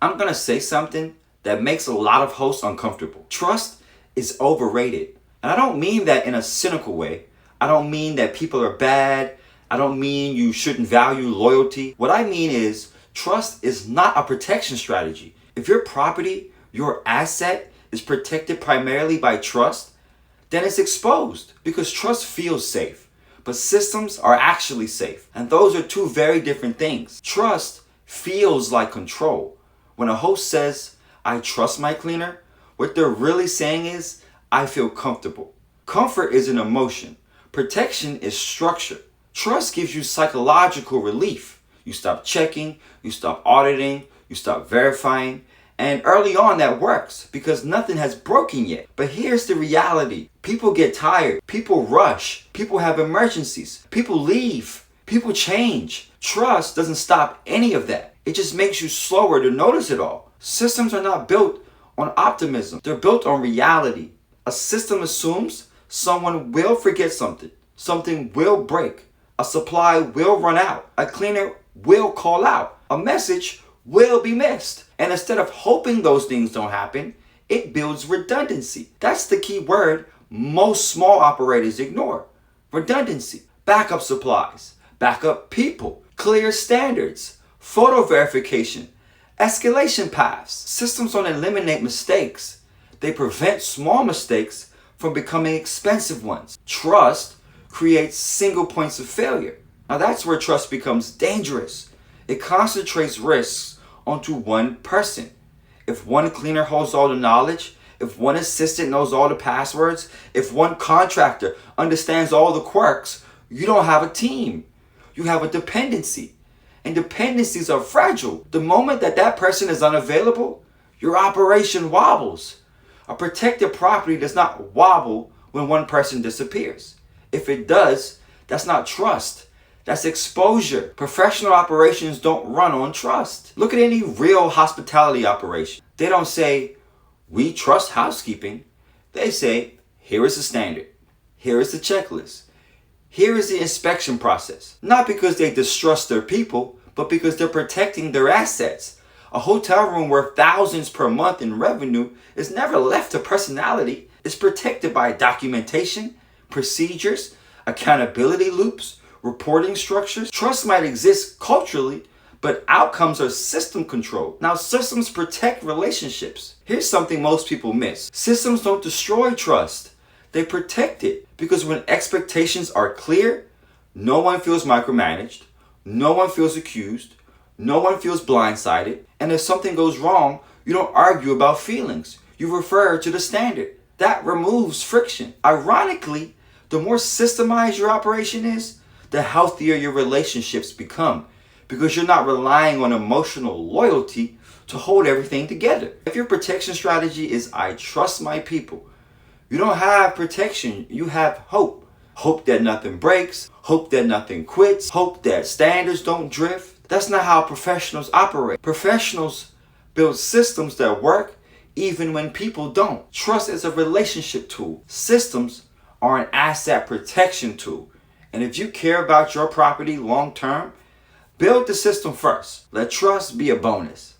I'm gonna say something that makes a lot of hosts uncomfortable. Trust is overrated. And I don't mean that in a cynical way. I don't mean that people are bad. I don't mean you shouldn't value loyalty. What I mean is trust is not a protection strategy. If your property, your asset is protected primarily by trust, then it's exposed because trust feels safe. But systems are actually safe. And those are two very different things. Trust feels like control. When a host says, I trust my cleaner, what they're really saying is, I feel comfortable. Comfort is an emotion. Protection is structure. Trust gives you psychological relief. You stop checking, you stop auditing, you stop verifying. And early on that works because nothing has broken yet. But here's the reality. People get tired. People rush. People have emergencies. People leave. People change. Trust doesn't stop any of that. It just makes you slower to notice it all. Systems are not built on optimism. They're built on reality. A system assumes someone will forget something. Something will break. A supply will run out. A cleaner will call out. A message will be missed. And instead of hoping those things don't happen, it builds redundancy. That's the key word most small operators ignore. Redundancy. Backup supplies. Backup people. Clear standards. Photo verification. Escalation paths. Systems don't eliminate mistakes. They prevent small mistakes from becoming expensive ones. Trust creates single points of failure. Now that's where trust becomes dangerous. It concentrates risks onto one person. If one cleaner holds all the knowledge, if one assistant knows all the passwords, if one contractor understands all the quirks, you don't have a team. You have a dependency. And dependencies are fragile. The moment that person is unavailable, your operation wobbles. A protected property does not wobble when one person disappears. If it does, that's not trust. That's exposure. Professional operations don't run on trust. Look at any real hospitality operation. They don't say, we trust housekeeping. They say, here is the standard. Here is the checklist. Here is the inspection process. Not because they distrust their people, but because they're protecting their assets. A hotel room worth thousands per month in revenue is never left to personality. It's protected by documentation, procedures, accountability loops, reporting structures. Trust might exist culturally, but outcomes are system controlled. Now, systems protect relationships. Here's something most people miss. Systems don't destroy trust. They protect it because when expectations are clear, no one feels micromanaged, no one feels accused, no one feels blindsided, and if something goes wrong, you don't argue about feelings. You refer to the standard. That removes friction. Ironically, the more systemized your operation is, the healthier your relationships become because you're not relying on emotional loyalty to hold everything together. If your protection strategy is I trust my people, you don't have protection, you have hope. Hope that nothing breaks, hope that nothing quits, hope that standards don't drift. That's not how professionals operate. Professionals build systems that work even when people don't. Trust is a relationship tool. Systems are an asset protection tool. And if you care about your property long term, build the system first. Let trust be a bonus.